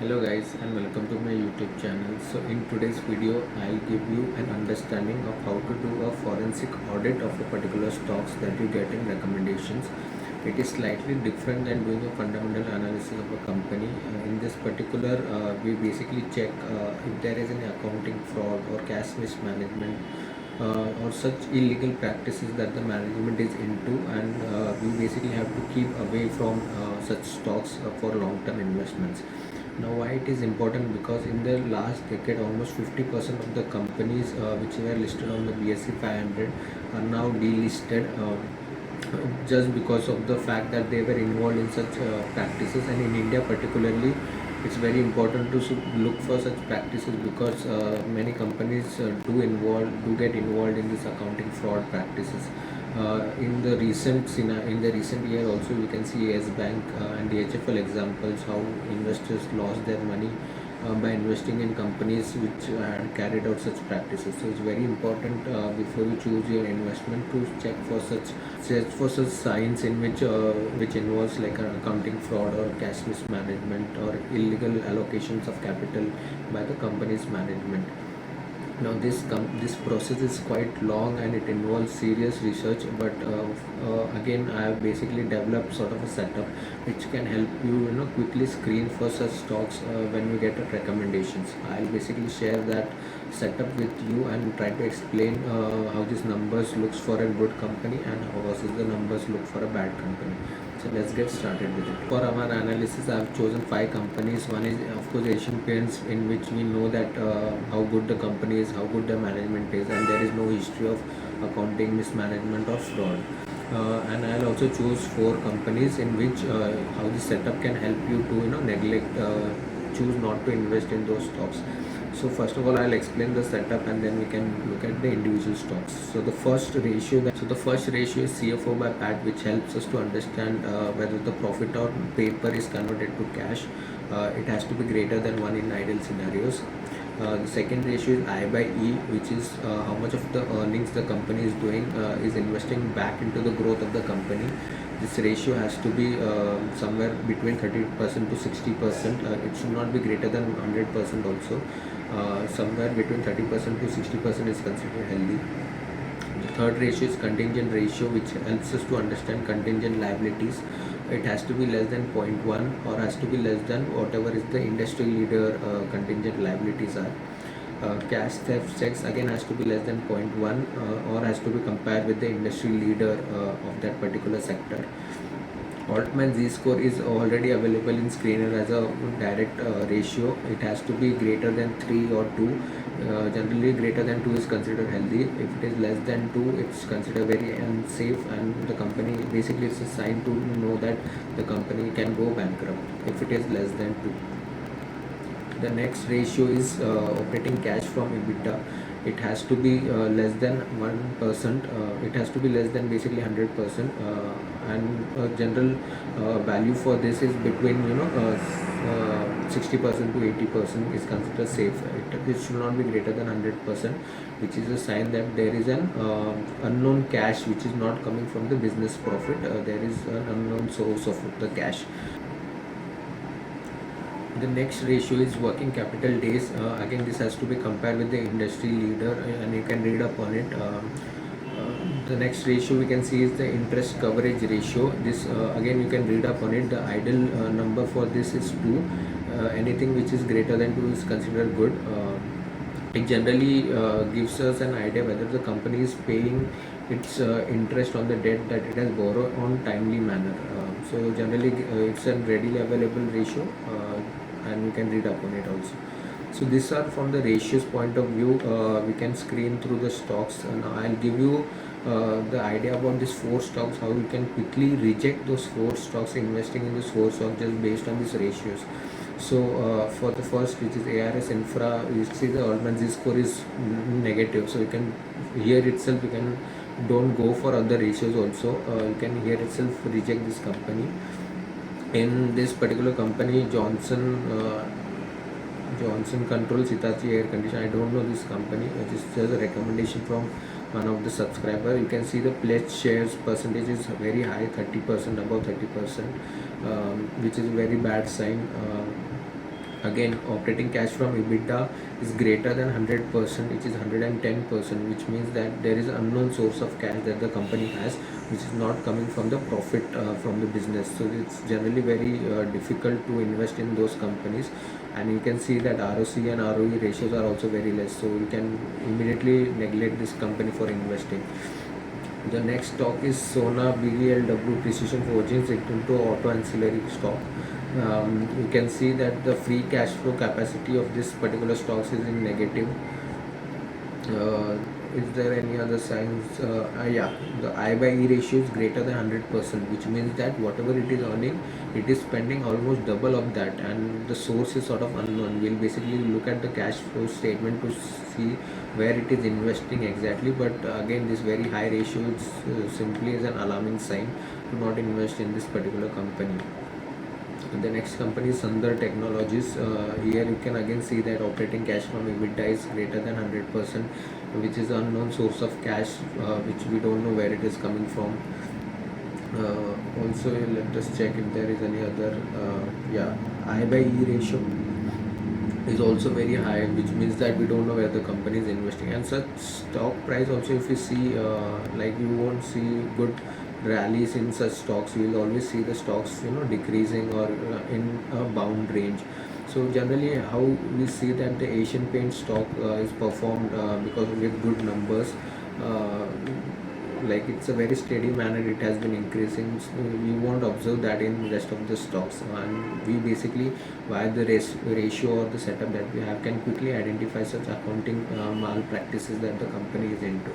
Hello guys and welcome to my YouTube channel. So in today's video I'll give you an understanding of how to do a forensic audit of a particular stocks that you get in recommendations. It is slightly different than doing a fundamental analysis of a company. In this particular we basically check if there is any accounting fraud or cash mismanagement or such illegal practices that the management is into, and we basically have to keep away from such stocks for long-term investments. Now, why it is important? Because in the last decade, almost 50% of the companies which were listed on the BSE 500 are now delisted, just because of the fact that they were involved in such practices. And in India, particularly, it's very important to look for such practices because many companies do get involved in this accounting fraud practices. In the recent year also, we can see Yes Bank and the HFL examples how investors lost their money by investing in companies which had carried out such practices. So it's very important before you choose your investment to check for such signs in which involves like an accounting fraud or cash mismanagement or illegal allocations of capital by the company's management. Now this process is quite long and it involves serious research, but again I have basically developed sort of a setup which can help you quickly screen for such stocks when you get recommendations. I'll basically share that setup with you and try to explain how these numbers looks for a good company and how versus the numbers look for a bad company. So let's get started with it. For our analysis, I have chosen 5 companies. One is, of course, Asian Paints, in which we know that how good the company is, how good the management is, and there is no history of accounting mismanagement or fraud. And I'll also choose 4 companies in which how the setup can help you to choose not to invest in those stocks. So first of all, I'll explain the setup and then we can look at the individual stocks. So the first ratio is CFO by PAT, which helps us to understand whether the profit on paper is converted to cash. It has to be greater than 1 in ideal scenarios. The second ratio is I by E, which is how much of the earnings the company is doing is investing back into the growth of the company. This ratio has to be somewhere between 30% to 60%. It should not be greater than 100% also. Somewhere between 30% to 60% is considered healthy. The third ratio is contingent ratio, which helps us to understand contingent liabilities. It has to be less than 0.1 or has to be less than whatever is the industry leader contingent liabilities are. Cash theft checks again has to be less than 0.1 or has to be compared with the industry leader of that particular sector. Altman Z-score is already available in Screener as a direct ratio. It has to be greater than 3 or 2. Generally greater than 2 is considered healthy. If it is less than 2, it's considered very unsafe, and the company, basically it's a sign to know that the company can go bankrupt if it is less than 2. The next ratio is operating cash from EBITDA. It has to be less than 1%. It has to be less than basically 100%, and general value for this is between 60% to 80% is considered safe. It should not be greater than 100%, which is a sign that there is an unknown cash which is not coming from the business profit. There is an unknown source of the cash. The next ratio is working capital days. Again, this has to be compared with the industry leader, and you can read up on it. The next ratio we can see is the interest coverage ratio. This again you can read up on it. The ideal number for this is 2. Anything which is greater than 2 is considered good. It generally gives us an idea whether the company is paying its interest on the debt that it has borrowed on timely manner. So generally it's a readily available ratio, and we can read up on it also. So these are from the ratios point of view. We can screen through the stocks, and I'll give you the idea about these 4 stocks, how you can quickly reject those 4 stocks, investing in those 4 stocks just based on these ratios. So for the first, which is ARS Infra, you see the Altman Z score is negative. So you can here itself you can don't go for other ratios also. You can here itself reject this company. In this particular company, Johnson Controls Hitachi Air Condition. I don't know this company. Just a recommendation from one of the subscriber. You can see the pledged shares percentage is very high, 30%, above 30%, which is a very bad sign. Again, operating cash from EBITDA is greater than 100%, which is 110%, which means that there is an unknown source of cash that the company has, which is not coming from the profit from the business. So it's generally very difficult to invest in those companies, and you can see that ROC and ROE ratios are also very less. So you can immediately neglect this company for investing. The next stock is Sona BELW Precision Forgings into auto ancillary stock. You can see that the free cash flow capacity of this particular stocks is in negative. Is there any other signs? Yeah, the I by E ratio is greater than 100%, which means that whatever it is earning, it is spending almost double of that, and the source is sort of unknown. We'll basically look at the cash flow statement to see where it is investing exactly. But again, this very high ratio is simply is an alarming sign to not invest in this particular company. The next company is Sundar Technologies. Here you can again see that operating cash from EBITDA is greater than 100%, which is an unknown source of cash, which we don't know where it is coming from. Also, let us check if there is any other. Yeah, I by E ratio is also very high, which means that we don't know where the company is investing. And such stock price also, if you see, like you won't see good rallies in such stocks. You will always see the stocks decreasing or in a bound range. So generally how we see that the Asian Paint stock is performed because with good numbers, uh, like it's a very steady manner, it has been increasing. So we won't observe that in rest of the stocks, and we basically via the ratio or the setup that we have can quickly identify such accounting malpractices that the company is into.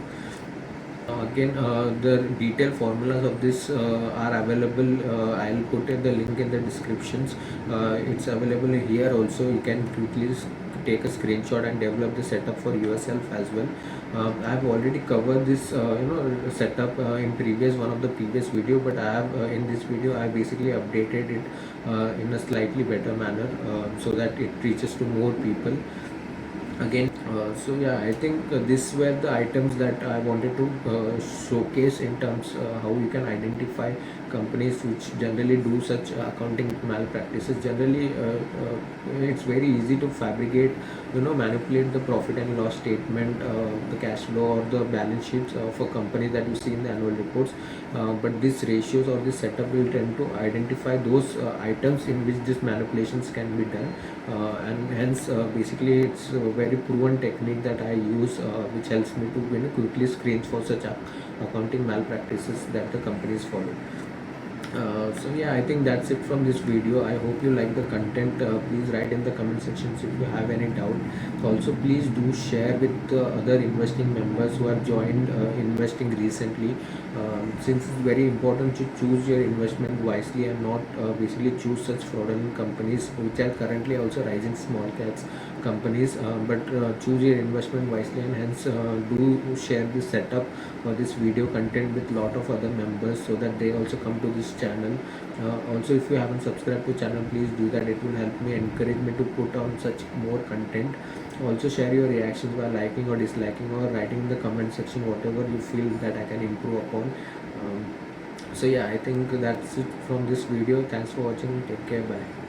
Again, the detailed formulas of this are available. I'll put the link in the descriptions. It's available here also. You can quickly take a screenshot and develop the setup for yourself as well. I've already covered this setup in previous one of the previous video, but I have in this video I basically updated it in a slightly better manner so that it reaches to more people. Again, so yeah, I think these were the items that I wanted to showcase in terms how you can identify companies which generally do such accounting malpractices. Generally it's very easy to fabricate, manipulate the profit and loss statement, the cash flow or the balance sheets of a company that you see in the annual reports, but these ratios or this setup will tend to identify those items in which these manipulations can be done, and hence basically it's a very proven technique that I use, which helps me to quickly screen for such accounting malpractices that the companies follow. So yeah, I think that's it from this video. I hope you like the content. Please write in the comment sections if you have any doubt. Also, please do share with other investing members who have joined investing recently, since it's very important to choose your investment wisely and not basically choose such fraudulent companies which are currently also rising small caps companies, but choose your investment wisely, and hence do share this setup or this video content with lot of other members so that they also come to this channel. Also, if you haven't subscribed to channel, please do that. It will help me, encourage me to put on such more content. Also share your reactions by liking or disliking or writing in the comment section whatever you feel that I can improve upon. So yeah, I think that's it from this video. Thanks for watching. Take care. Bye.